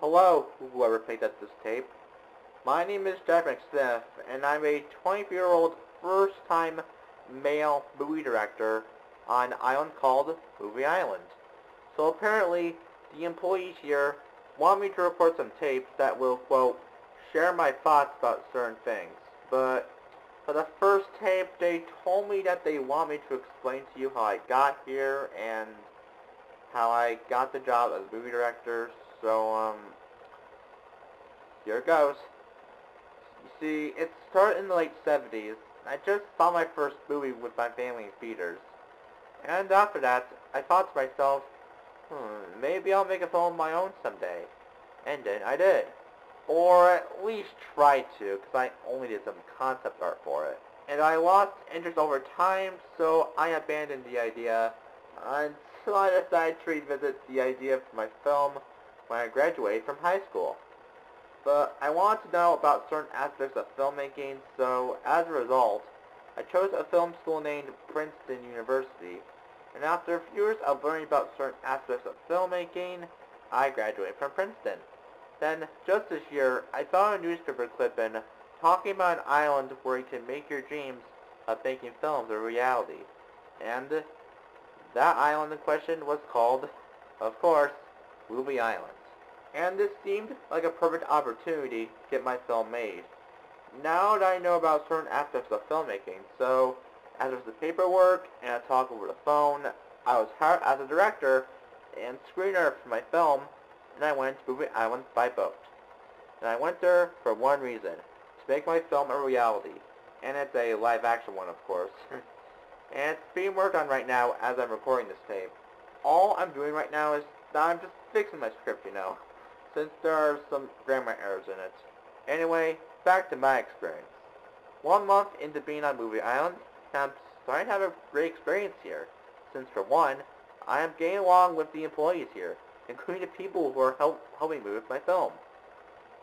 Hello, whoever picked up this tape. My name is Zeckker, and I'm a 24-year-old first-time male movie director on an island called Movie Island. So apparently, the employees here want me to record some tapes that will, quote, share my thoughts about certain things. But for the first tape, they told me that they want me to explain to you how I got here and how I got the job as movie director. So, here it goes. You see, it started in the late 70s. I just saw my first movie with my family in theaters. And after that, I thought to myself, maybe I'll make a film of my own someday. And then I did. Or at least tried to, because I only did some concept art for it. And I lost interest over time, so I abandoned the idea until I decided to revisit the idea for my film when I graduated from high school. But I wanted to know about certain aspects of filmmaking, so as a result, I chose a film school named Princeton University. And after a few years of learning about certain aspects of filmmaking, I graduated from Princeton. Then, just this year, I found a newspaper clipping talking about an island where you can make your dreams of making films a reality. And that island in question was called, of course, Movie Island. And this seemed like a perfect opportunity to get my film made. Now that I know about certain aspects of filmmaking, so as with the paperwork and a talk over the phone, I was hired as a director and screener for my film, and I went to Movie Island by boat. And I went there for one reason, to make my film a reality. And it's a live-action one, of course. And it's being worked on right now as I'm recording this tape. All I'm doing right now is that I'm just fixing my script, you know, since there are some grammar errors in it. Anyway, back to my experience. 1 month into being on Movie Island, I'm starting to have a great experience here, since for one, I am getting along with the employees here, including the people who are helping me with my film.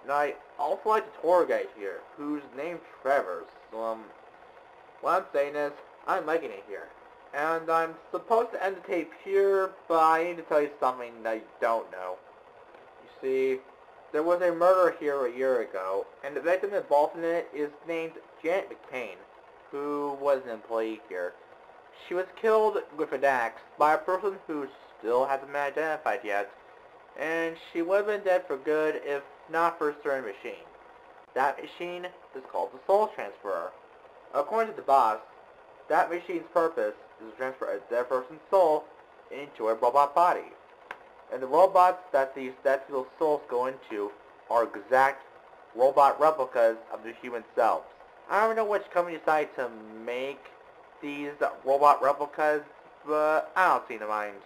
And I also like the tour guide here, who's named Trevor. So, what I'm saying is, I'm liking it here. And I'm supposed to end the tape here, but I need to tell you something that you don't know. You see, there was a murder here a year ago, and the victim involved in it is named Janet McCain, who was an employee here. She was killed with an axe by a person who still hasn't been identified yet, and she would have been dead for good if not for a certain machine. That machine is called the Soul Transferer. According to the boss, that machine's purpose is to transfer a dead person's soul into a robot body. And the robots that these dead people's souls go into are exact robot replicas of the human selves. I don't know which company decided to make these robot replicas, but I don't seem to mind.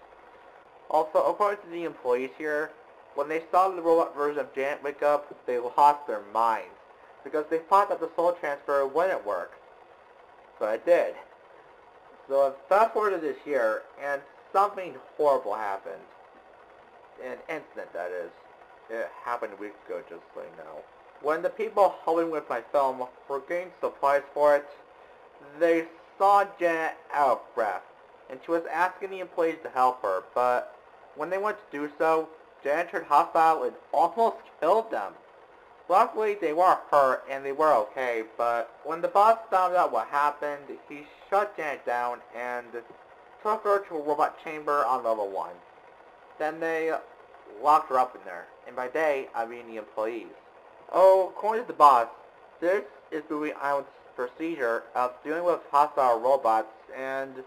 Also, according to the employees here, when they saw the robot version of Janet wake up, they lost their minds, because they thought that the soul transfer wouldn't work. But it did. So fast forward to this year, and something horrible happened. An incident, that is. It happened a week ago, just so you know. When the people helping with my film were getting supplies for it, they saw Janet out of breath, and she was asking the employees to help her, but when they went to do so, Janet turned hostile and almost killed them. Luckily, they weren't hurt and they were okay, but when the boss found out what happened, he shut Janet down and took her to a robot chamber on level 1. Then they locked her up in there, and by they, I mean the employees. Oh, according to the boss, this is Movie Island's procedure of dealing with hostile robots, and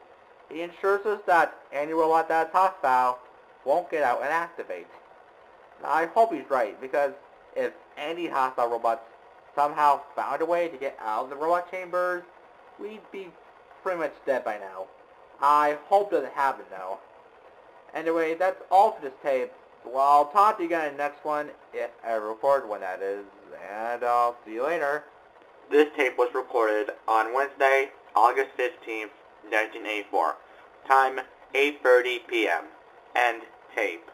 he ensures us that any robot that is hostile won't get out and activate. Now, I hope he's right, because if any hostile robots somehow found a way to get out of the robot chambers, we'd be pretty much dead by now. I hope it doesn't happen, though. Anyway, that's all for this tape. Well, I'll talk to you again in the next one, if I record one, that is, and I'll see you later. This tape was recorded on Wednesday, August 15th, 1984. Time, 8:30 p.m. End tape.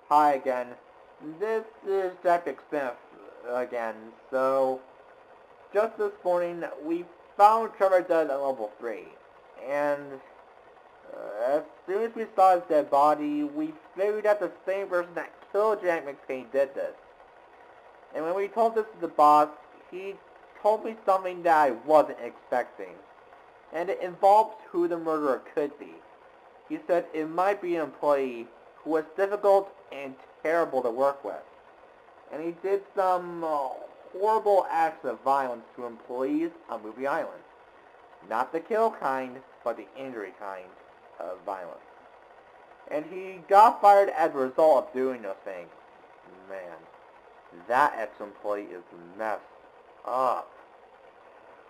Hi again. This is Fnaf again. So, just this morning, we found Trevor dead at level 3. And as soon as we saw his dead body, we figured out the same person that killed Jack McCain did this. And when we told this to the boss, he told me something that I wasn't expecting. And it involves who the murderer could be. He said it might be an employee who was difficult and terrible to work with. And he did some horrible acts of violence to employees on Movie Island. Not the kill kind, but the injury kind of violence. And he got fired as a result of doing those things. Man, that ex-employee is messed up.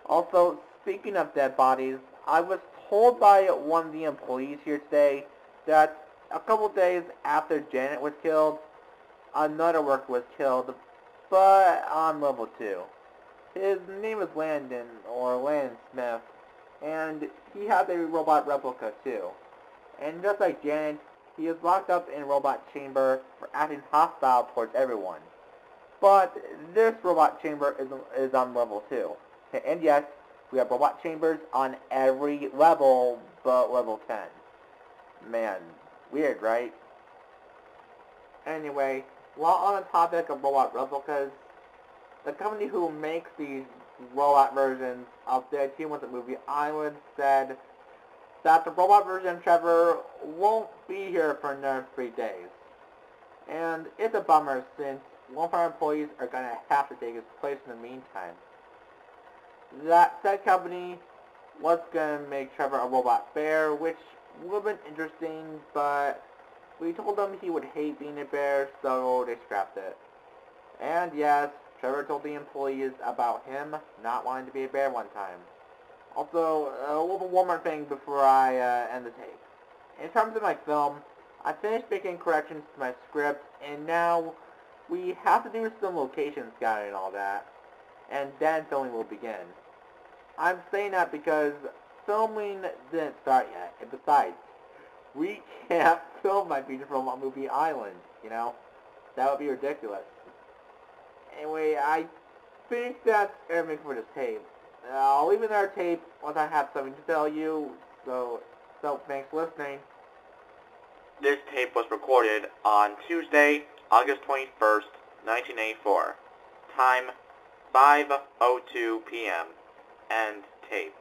Also, speaking of dead bodies, I was told by one of the employees here today that a couple days after Janet was killed, another worker was killed, but on level 2. His name was Landon, or Landon Smith, and he had a robot replica too. And just like Janet, he is locked up in a robot chamber for acting hostile towards everyone. But this robot chamber is on level 2. And yes, we have robot chambers on every level but level 10. Man, weird, right? Anyway, while on the topic of robot replicas, the company who makes these robot versions of the humans at Movie Island said that the robot version of Trevor won't be here for another 3 days. And it's a bummer since one of our employees are going to have to take his place in the meantime. That said company was going to make Trevor a robot bear, which would have been interesting, but we told him he would hate being a bear, so they scrapped it. And yes, Trevor told the employees about him not wanting to be a bear one time. Also, one more thing before I end the tape. In terms of my film, I finished making corrections to my script, and now we have to do some location scouting and all that, and then filming will begin. I'm saying that because filming didn't start yet, and besides, we can't film my feature film on Movie Island, you know? That would be ridiculous. Anyway, I think that's everything for this tape. I'll leave another tape once I have something to tell you, so thanks for listening. This tape was recorded on Tuesday, August 21st, 1984. Time, 5:02 p.m. End tape.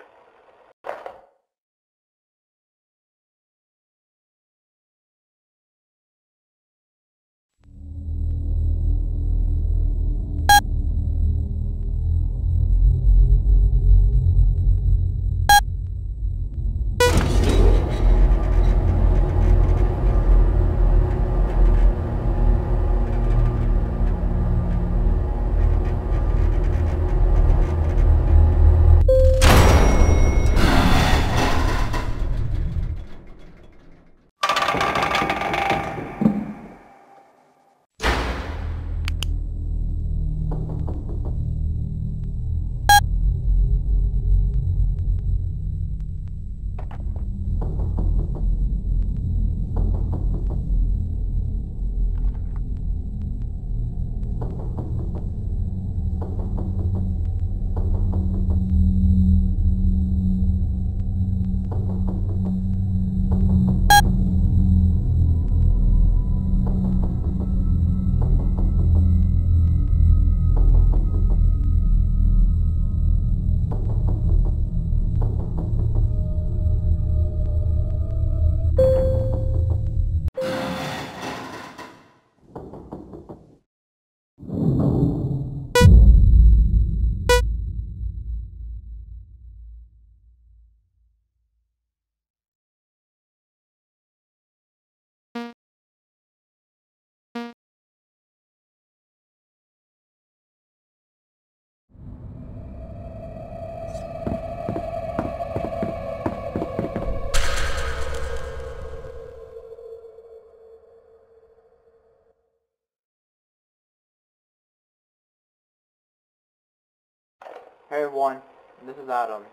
Hey everyone, this is Adam,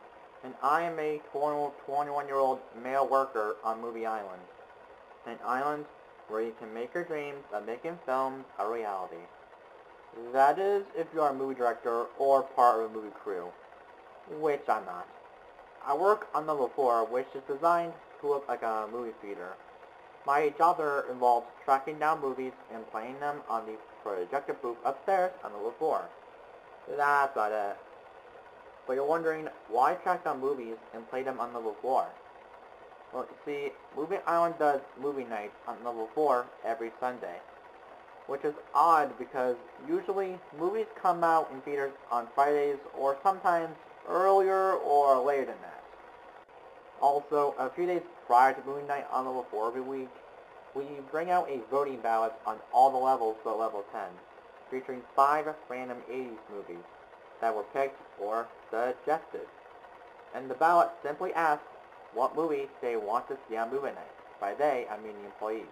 and I am a 21-year-old male worker on Movie Island. An island where you can make your dreams of making films a reality. That is, if you are a movie director or part of a movie crew, which I'm not. I work on level 4, which is designed to look like a movie theater. My job there involves tracking down movies and playing them on the projector booth upstairs on level 4. That's about it. But you're wondering, why track down movies and play them on level 4? Well, you see, Movie Island does movie nights on level 4 every Sunday. Which is odd because usually movies come out in theaters on Fridays or sometimes earlier or later than that. Also, a few days prior to movie night on level 4 every week, we bring out a voting ballot on all the levels but level 10, featuring 5 random 80s movies that were picked or suggested. And the ballot simply asks what movie they want to see on movie night. By they, I mean the employees.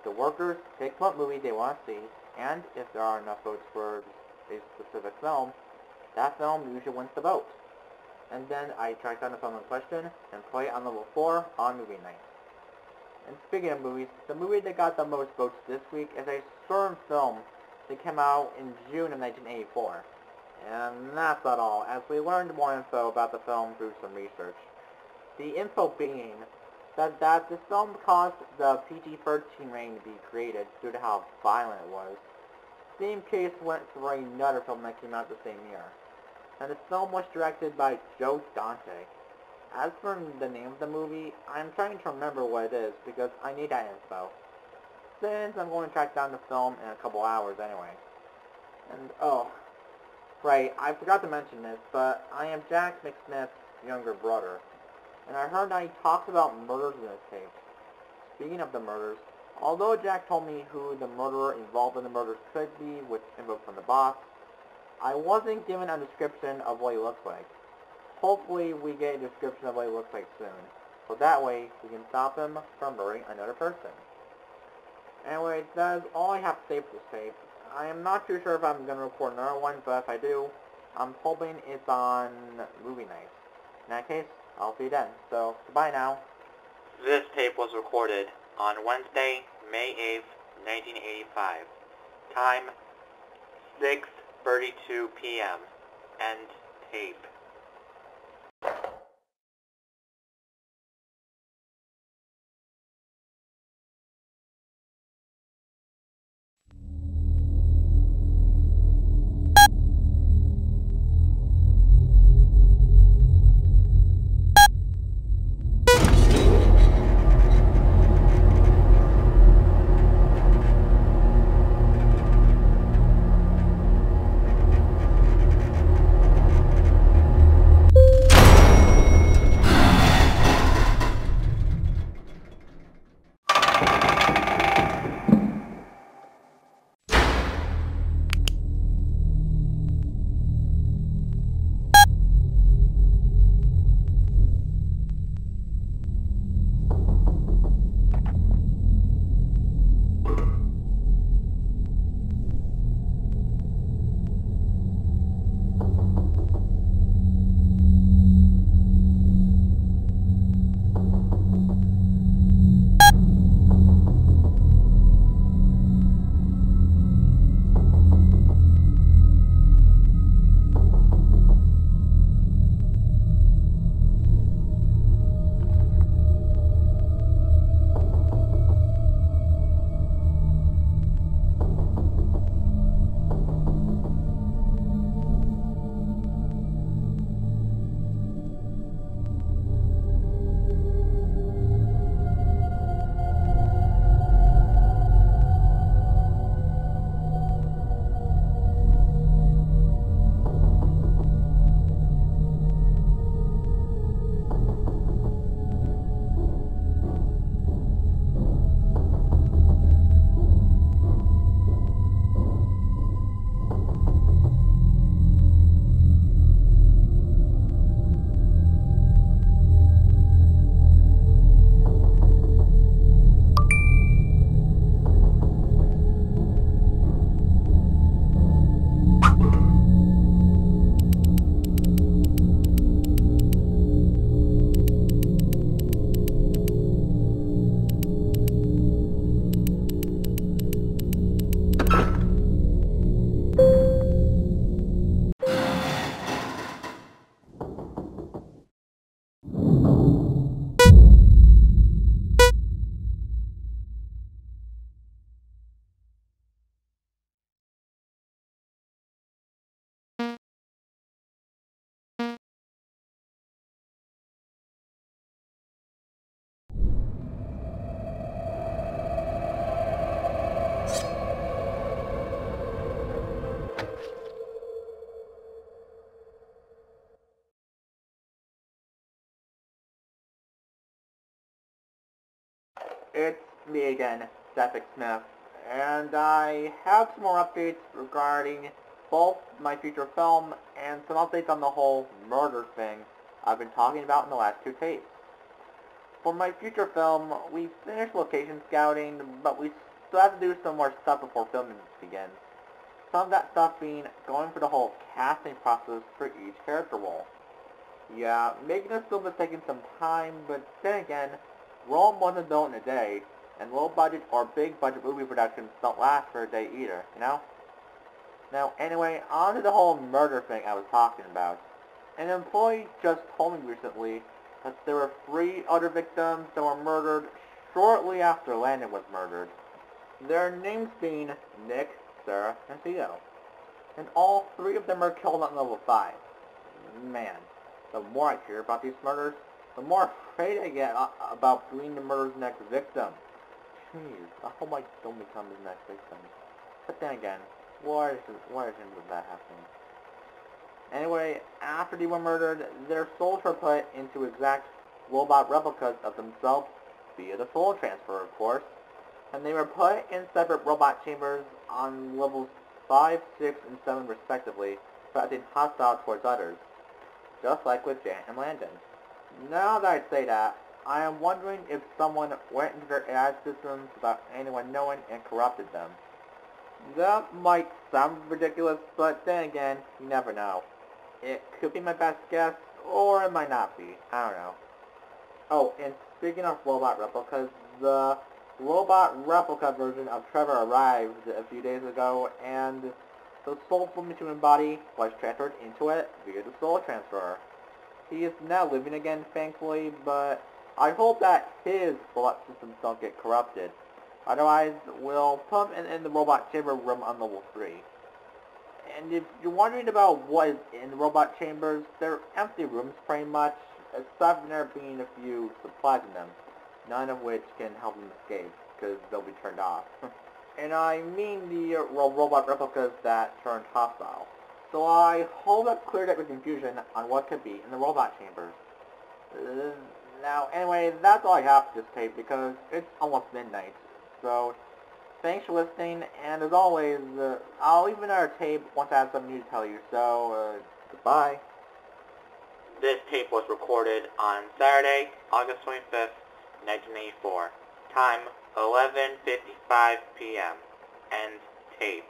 The workers pick what movie they want to see, and if there are enough votes for a specific film, that film usually wins the vote. And then I track down the film in question and play it on level 4 on movie night. And speaking of movies, the movie that got the most votes this week is a certain film that came out in June of 1984. And that's not all, as we learned more info about the film through some research. The info being that this film caused the PG-13 rating to be created due to how violent it was. Same case went for another film that came out the same year. And the film was directed by Joe Dante. As for the name of the movie, I'm trying to remember what it is because I need that info, since I'm going to track down the film in a couple hours anyway. And oh, right, I forgot to mention this, but I am Jack McSmith's younger brother. And I heard that he talks about murders in his tape. Speaking of the murders, although Jack told me who the murderer involved in the murders could be with info from the boss, I wasn't given a description of what he looks like. Hopefully we get a description of what he looks like soon, so that way we can stop him from murdering another person. Anyway, that is all I have to say for this tape. I am not too sure if I'm going to record another one, but if I do, I'm hoping it's on movie night. In that case, I'll see you then. So, goodbye now. This tape was recorded on Wednesday, May 8th, 1985. Time, 6:32 p.m. End tape. it's me again, Zeckker, and I have some more updates regarding both my feature film and some updates on the whole murder thing I've been talking about in the last 2 tapes. For my feature film, we finished location scouting, but we still have to do some more stuff before filming begins. Some of that stuff being going for the whole casting process for each character role. Yeah, making this film is taking some time, but then again, Rome wasn't built in a day, and low budget or big budget movie productions don't last for a day either, you know? Now anyway, on to the whole murder thing I was talking about. An employee just told me recently that there were 3 other victims that were murdered shortly after Landon was murdered. Their names being Nick, Sarah, and Theo. And all 3 of them are killed on level 5. Man, the more I hear about these murders, the more afraid I get about being the murderer's next victim. Jeez, I hope I don't become his next victim. But then again, why isn't that happening? Anyway, after they were murdered, their souls were put into exact robot replicas of themselves via the soul transfer, of course. And they were put in separate robot chambers on levels 5, 6, and 7 respectively, for acting hostile towards others. Just like with Jan and Landon. Now that I say that, I am wondering if someone went into their AI systems without anyone knowing and corrupted them. That might sound ridiculous, but then again, you never know. It could be my best guess, or it might not be. I don't know. Oh, and speaking of robot replicas, the robot replica version of Trevor arrived a few days ago, and the soul from his human body was transferred into it via the soul transfer. He is now living again, thankfully, but I hope that his blood systems don't get corrupted. Otherwise, we'll put him in the robot chamber room on level 3. And if you're wondering about what is in the robot chambers, they're empty rooms pretty much, aside from there being a few supplies in them, none of which can help them escape, because they'll be turned off. And I mean the robot replicas that turned hostile. So I hope that cleared up the confusion on what could be in the robot chambers. Now, anyway, that's all I have for this tape because it's almost midnight. So, thanks for listening, and as always, I'll leave another tape once I have something new to tell you. So, goodbye. This tape was recorded on Saturday, August 25th, 1984. Time, 11:55 p.m. End tape.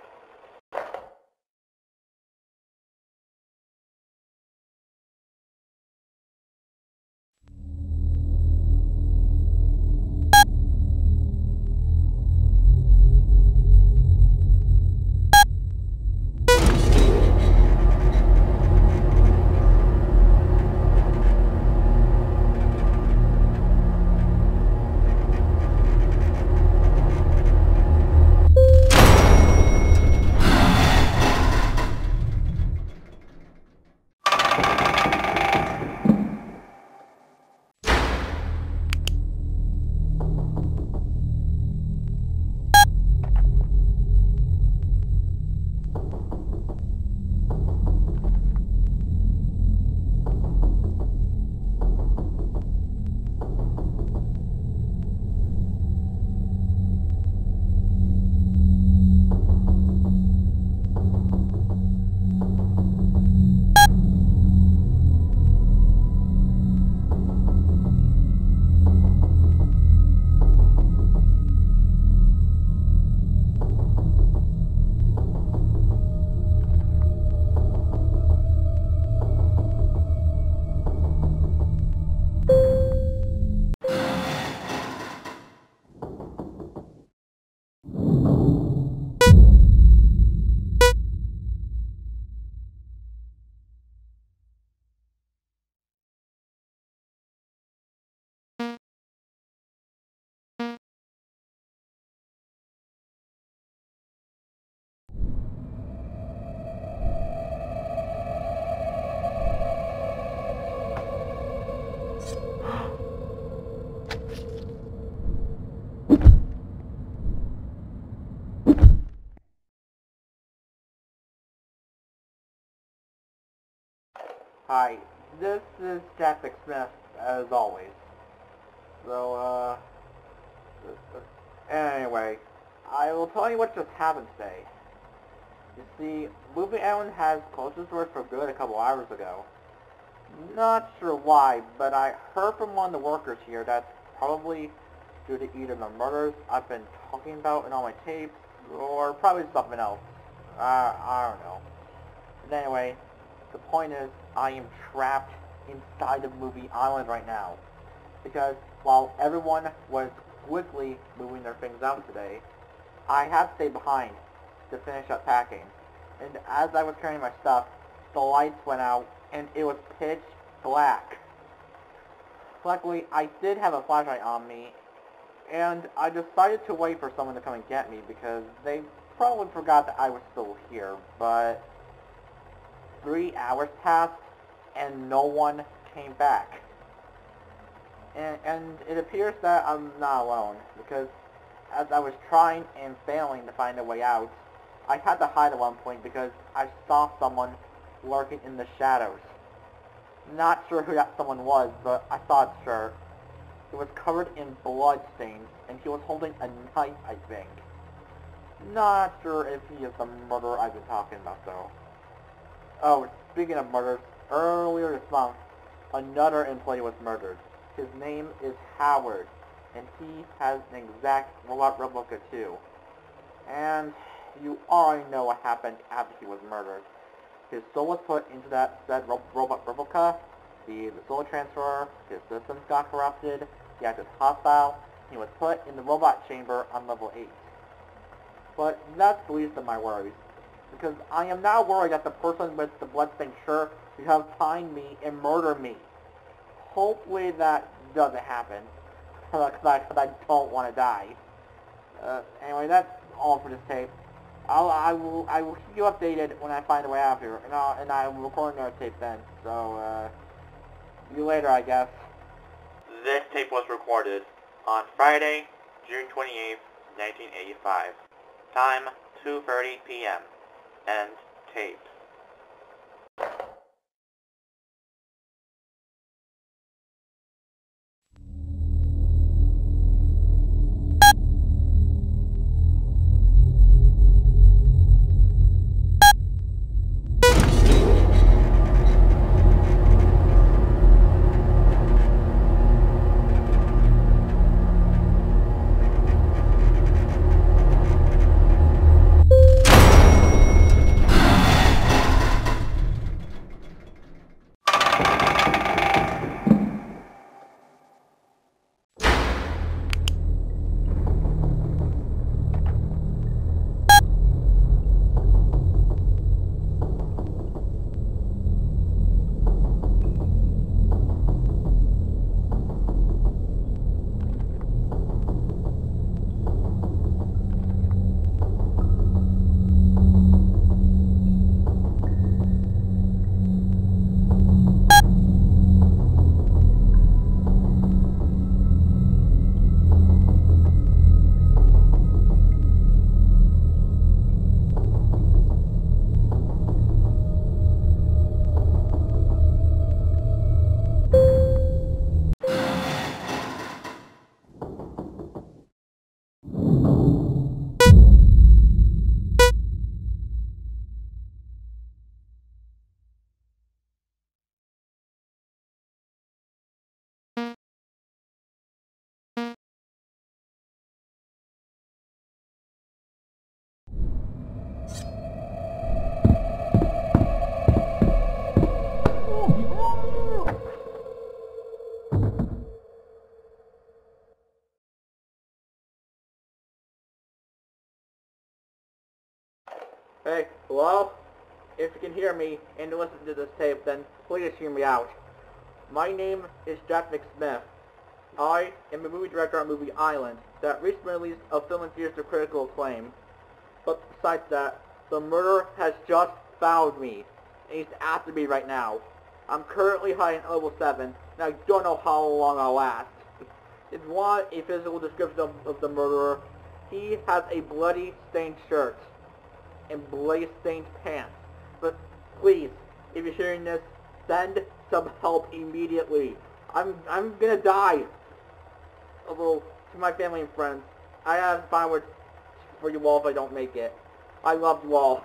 Hi, this is Zeckker, as always. So, Anyway, I will tell you what just happened today. You see, Movie Island has closed its doors for good a couple hours ago. Not sure why, but I heard from one of the workers here that's probably due to either the murders I've been talking about in all my tapes, or probably something else. I don't know. But anyway, the point is, I am trapped inside of Movie Island right now. Because while everyone was quickly moving their things out today, I had to stay behind to finish up packing. And as I was carrying my stuff, the lights went out and it was pitch black. Luckily, I did have a flashlight on me, and I decided to wait for someone to come and get me because they probably forgot that I was still here, but 3 hours passed and no one came back. And it appears that I'm not alone, because as I was trying and failing to find a way out, I had to hide at one point because I saw someone lurking in the shadows. Not sure who that someone was, but I saw his shirt. It was covered in blood stains, and he was holding a knife, I think. Not sure if he is the murderer I've been talking about, though. Oh, speaking of murders, earlier this month, another employee was murdered. His name is Howard, and he has an exact robot replica too. And you already know what happened after he was murdered. His soul was put into that said robot replica, the soul transfer, his systems got corrupted, he acted hostile, and he was put in the robot chamber on level 8. But that's the least of my worries, because I am now worried that the person with the bloodstained shirt will have find me and murder me. Hopefully that doesn't happen, because I don't want to die. Anyway, that's all for this tape. I will keep you updated when I find a way out of here, and I will record another tape then. So, see you later, I guess. This tape was recorded on Friday, June 28th, 1985. Time 2:30 p.m. End tape. Hey, hello? If you can hear me and listen to this tape, then please hear me out. My name is Jack McSmith. I am a movie director on Movie Island that recently released a film in theaters to critical acclaim. But besides that, the murderer has just found me, and he's after me right now. I'm currently hiding at level 7, and I don't know how long I'll last. If you want a physical description of the murderer, he has a bloody stained shirt and bloody stained pants. But please, if you're hearing this, send some help immediately. I'm gonna die. Although, to my family and friends, I have final words for you all if I don't make it. I love you all.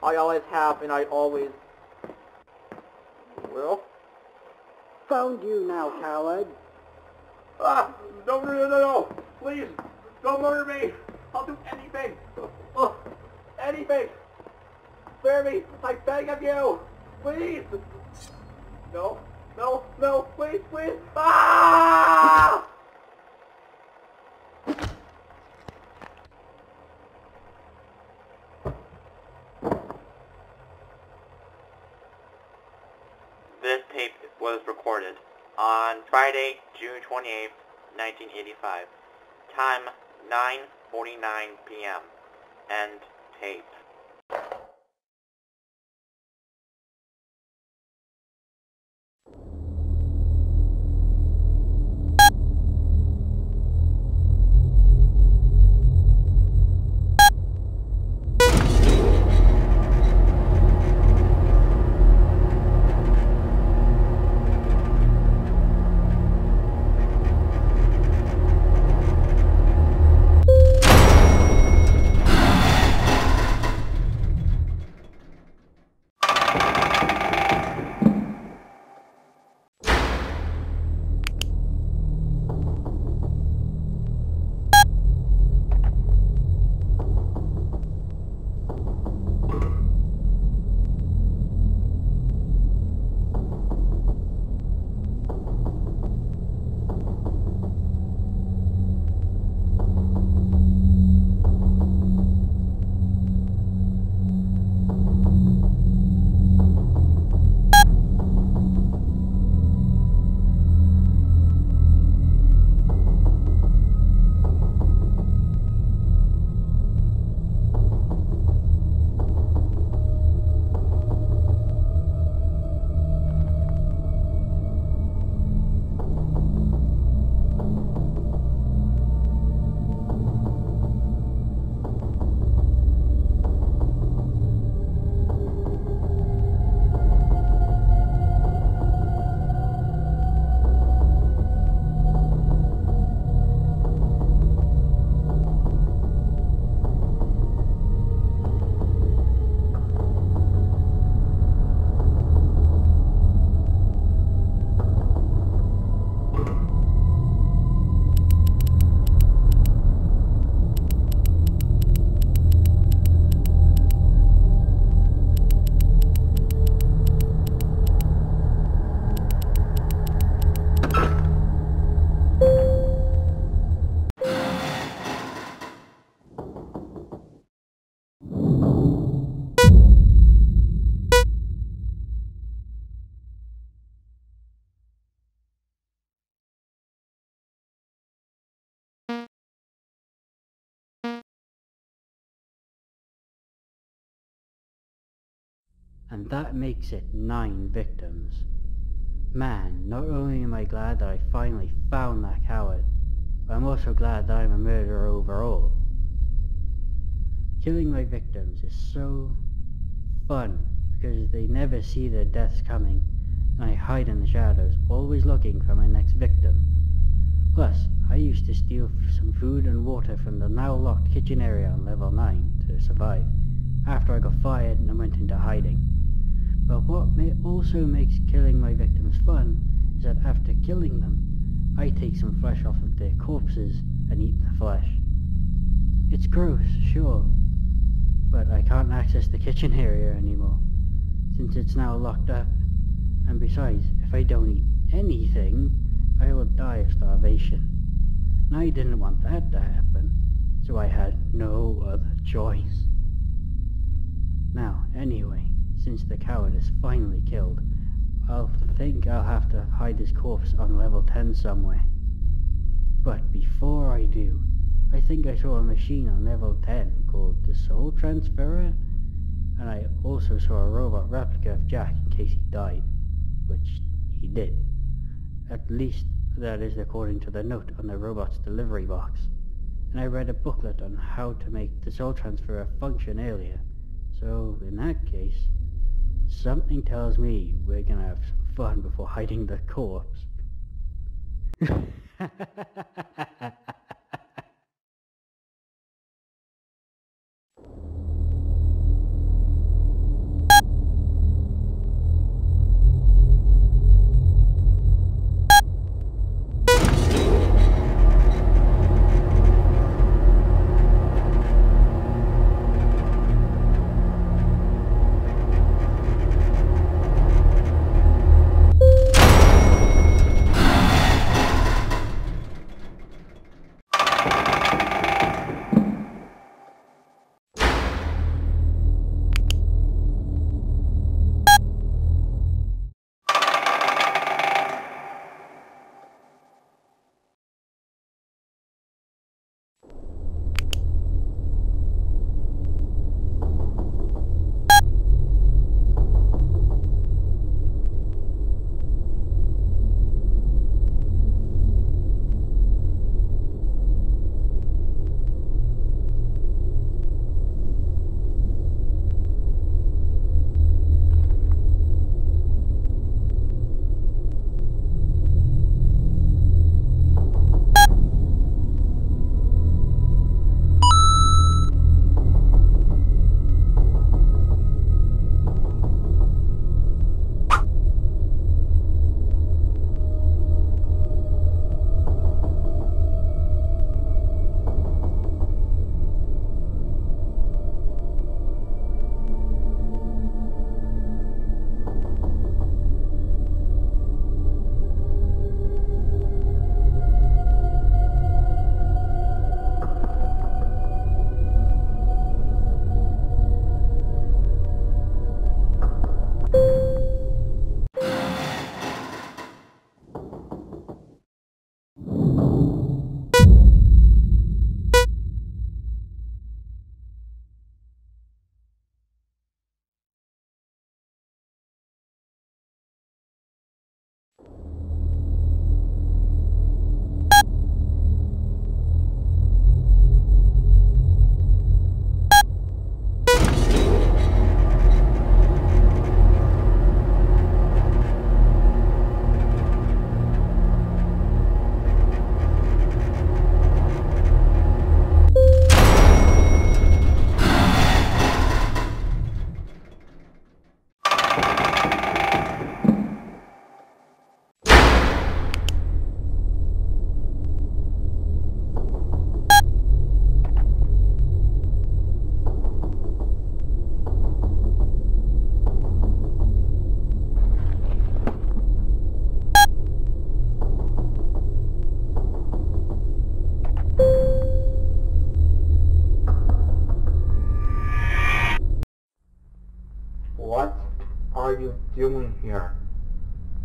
I always have, and I always will. Found you now, coward. Ah! No! Please! Don't murder me! I'll do anything! Oh, anything! Spare me! I beg of you! Please! No! Please! Ah! This tape was recorded on Friday, June 28th, 1985. Time 9:49 p.m. End tape. And that makes it 9 victims. Man, not only am I glad that I finally found that coward, but I'm also glad that I'm a murderer overall. Killing my victims is so fun because they never see their deaths coming, and I hide in the shadows, always looking for my next victim. Plus, I used to steal some food and water from the now locked kitchen area on level 9 to survive, after I got fired and went into hiding. But what also makes killing my victims fun is that after killing them, I take some flesh off of their corpses and eat the flesh. It's gross, sure, but I can't access the kitchen area anymore, since it's now locked up, and besides, if I don't eat anything, I will die of starvation. And I didn't want that to happen, so I had no other choice. Now, anyway, since the coward is finally killed, I'll have to hide his corpse on level 10 somewhere. But before I do, I think I saw a machine on level 10 called the Soul Transferer, and I also saw a robot replica of Jack in case he died, which he did. At least that is according to the note on the robot's delivery box. And I read a booklet on how to make the Soul Transferer function earlier, so in that case, something tells me we're gonna have some fun before hiding the corpse.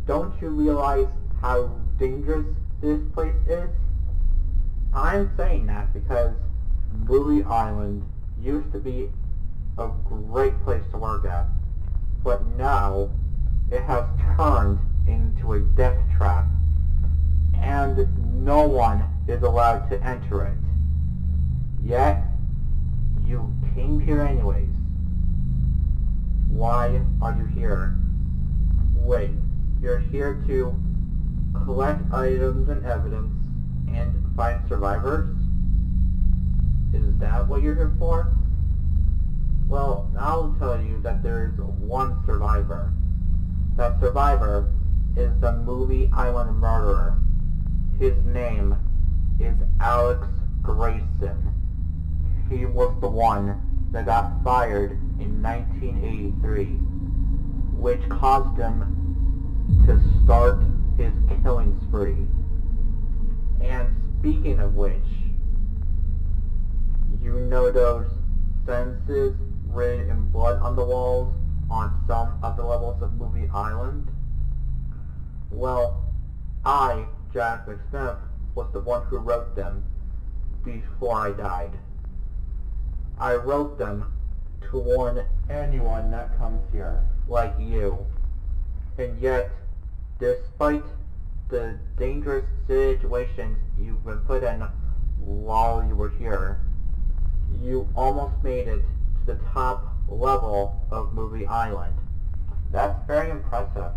don't you realize how dangerous this place is? I'm saying that because Movie Island used to be a great place to work at, but now it has turned into a death trap, and no one is allowed to enter it. Yet, you came here anyways. Why are you here? Wait, you're here to collect items and evidence and find survivors? Is that what you're here for? Well, I'll tell you that there is one survivor. That survivor is the Movie Island murderer. His name is Alex Grayson. He was the one that got fired in 1983, which caused him to start his killing spree. And speaking of which, you know those sentences written in blood on the walls on some of the levels of Movie Island? Well, I, Jack McSniff, was the one who wrote them before I died. I wrote them to warn anyone that comes here, like you. And yet, despite the dangerous situations you've been put in while you were here, you almost made it to the top level of Movie Island. That's very impressive.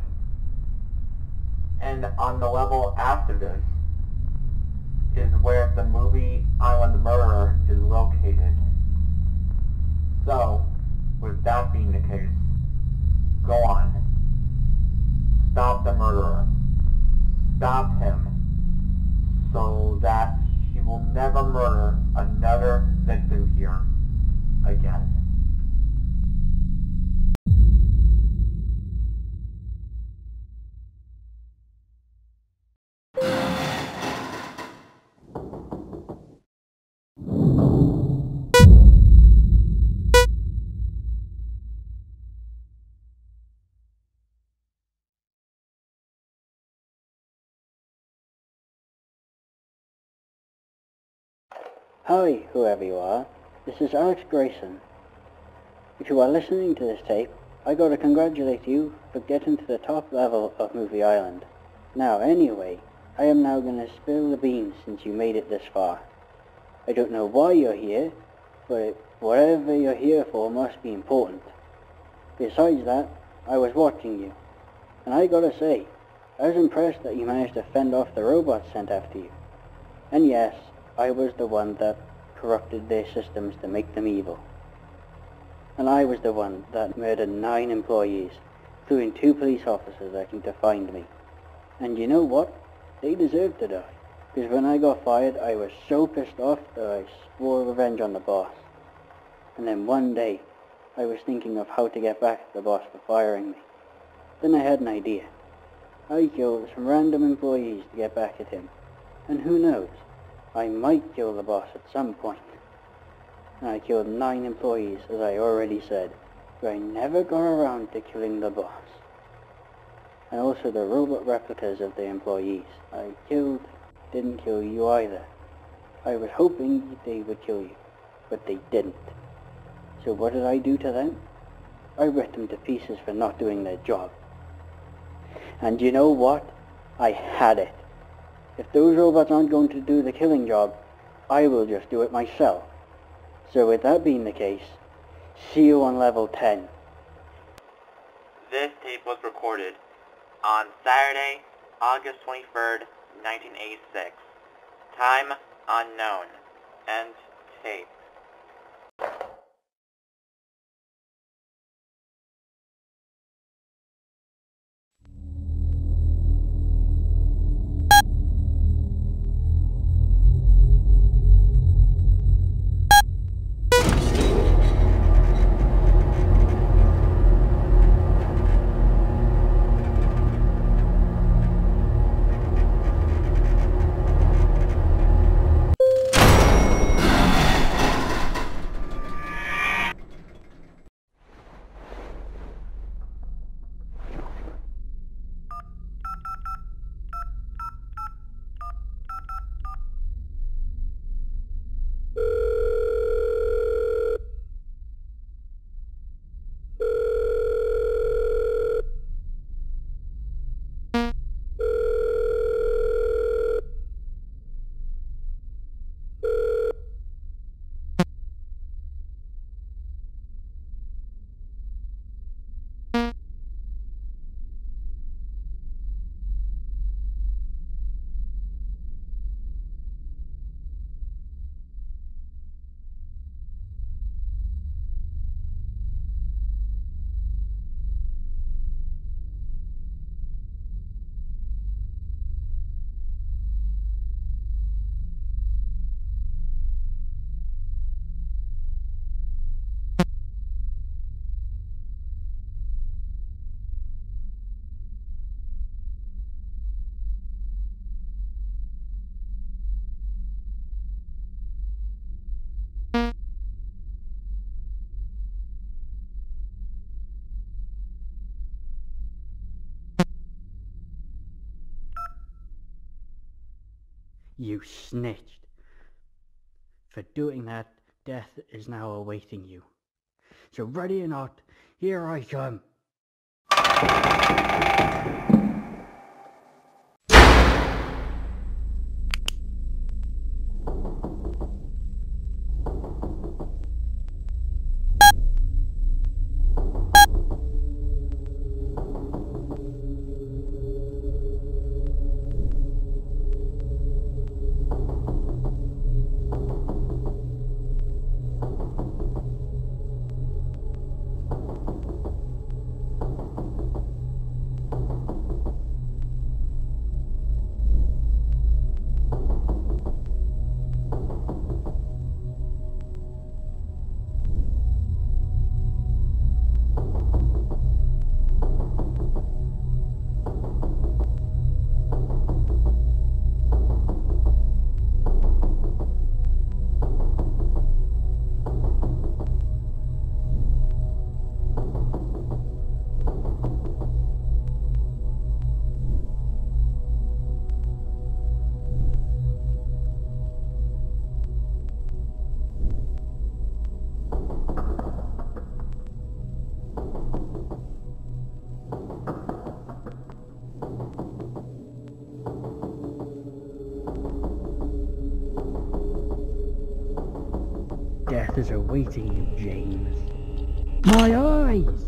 And on the level after this is where the Movie Island murderer is located. So, with that being the case, go on. Stop the murderer. Stop him, so that he will never murder another victim here again. Hi, whoever you are. This is Alex Grayson. If you are listening to this tape, I gotta congratulate you for getting to the top level of Movie Island. Now, anyway, I am now gonna spill the beans since you made it this far. I don't know why you're here, but whatever you're here for must be important. Besides that, I was watching you, and I gotta say, I was impressed that you managed to fend off the robots sent after you. And yes, I was the one that corrupted their systems to make them evil. And I was the one that murdered 9 employees, including 2 police officers that came to find me. And you know what? They deserved to die. Because when I got fired, I was so pissed off that I swore revenge on the boss. And then one day, I was thinking of how to get back at the boss for firing me. Then I had an idea. I killed some random employees to get back at him. And who knows? I might kill the boss at some point. And I killed 9 employees, as I already said, but I never got around to killing the boss. And also the robot replicas of the employees I killed didn't kill you either. I was hoping they would kill you, but they didn't. So what did I do to them? I ripped them to pieces for not doing their job. And you know what? I had it. If those robots aren't going to do the killing job, I will just do it myself. So with that being the case, see you on level 10. This tape was recorded on Saturday, August 23rd, 1986. Time unknown. End tape. You snitched. For doing that, death is now awaiting you. So ready or not, here I come. Death is awaiting you, James. My eyes!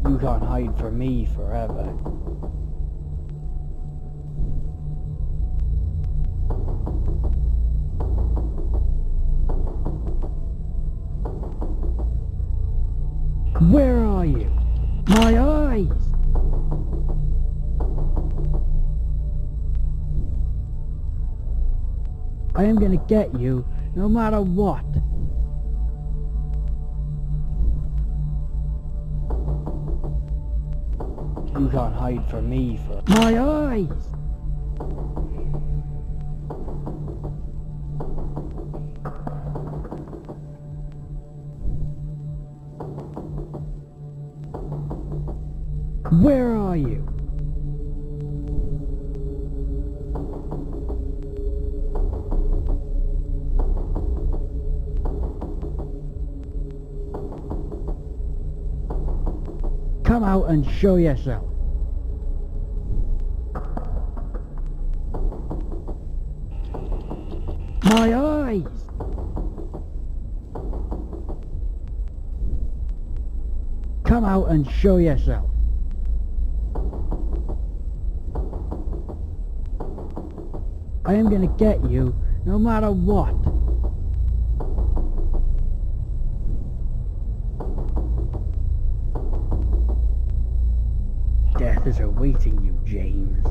You can't hide from me forever. Where are you? My eyes! I am gonna get you, no matter what. You can't hide from me for my eyes! Where are you? Come out and show yourself. My eyes! Come out and show yourself. I am gonna get you, no matter what. Death is awaiting you, James.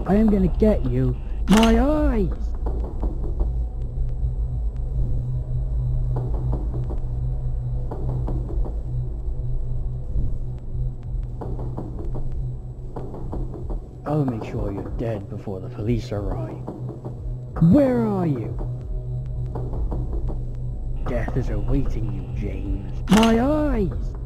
I am gonna get you, my eyes! I'll make sure you're dead before the police arrive. Where are you? Death is awaiting you, James. My eyes!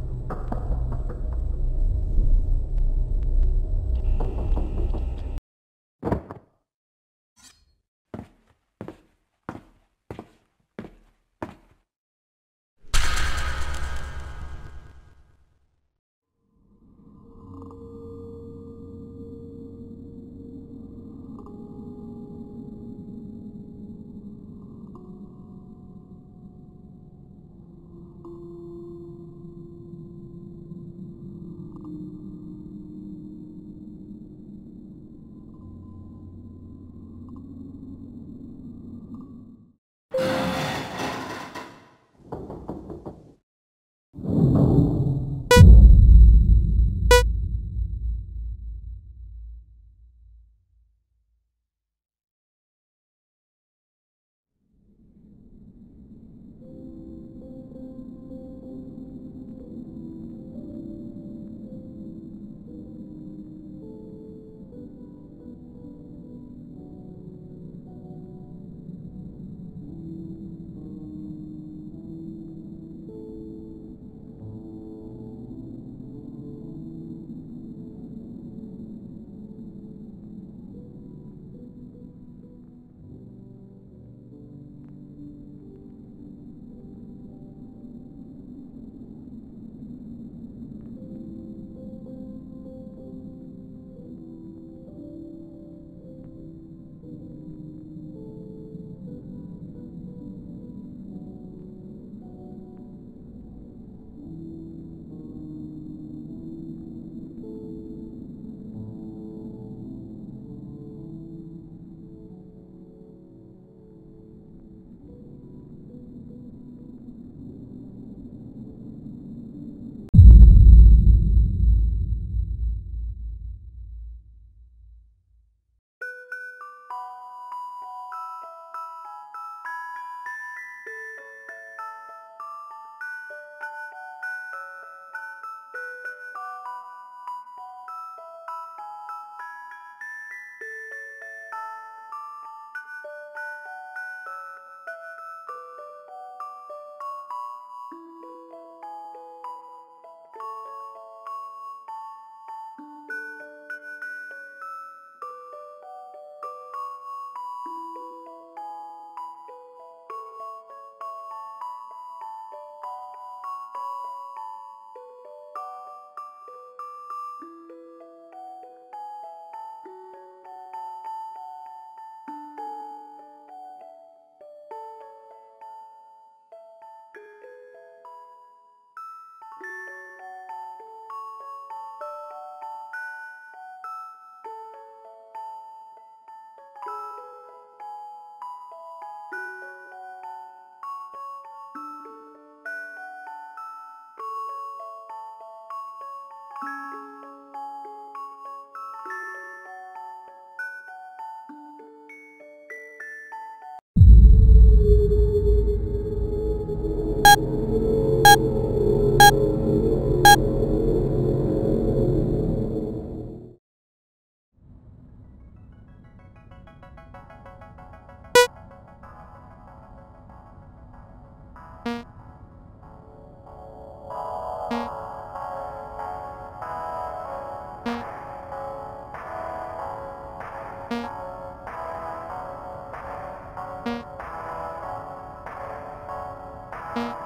Bye.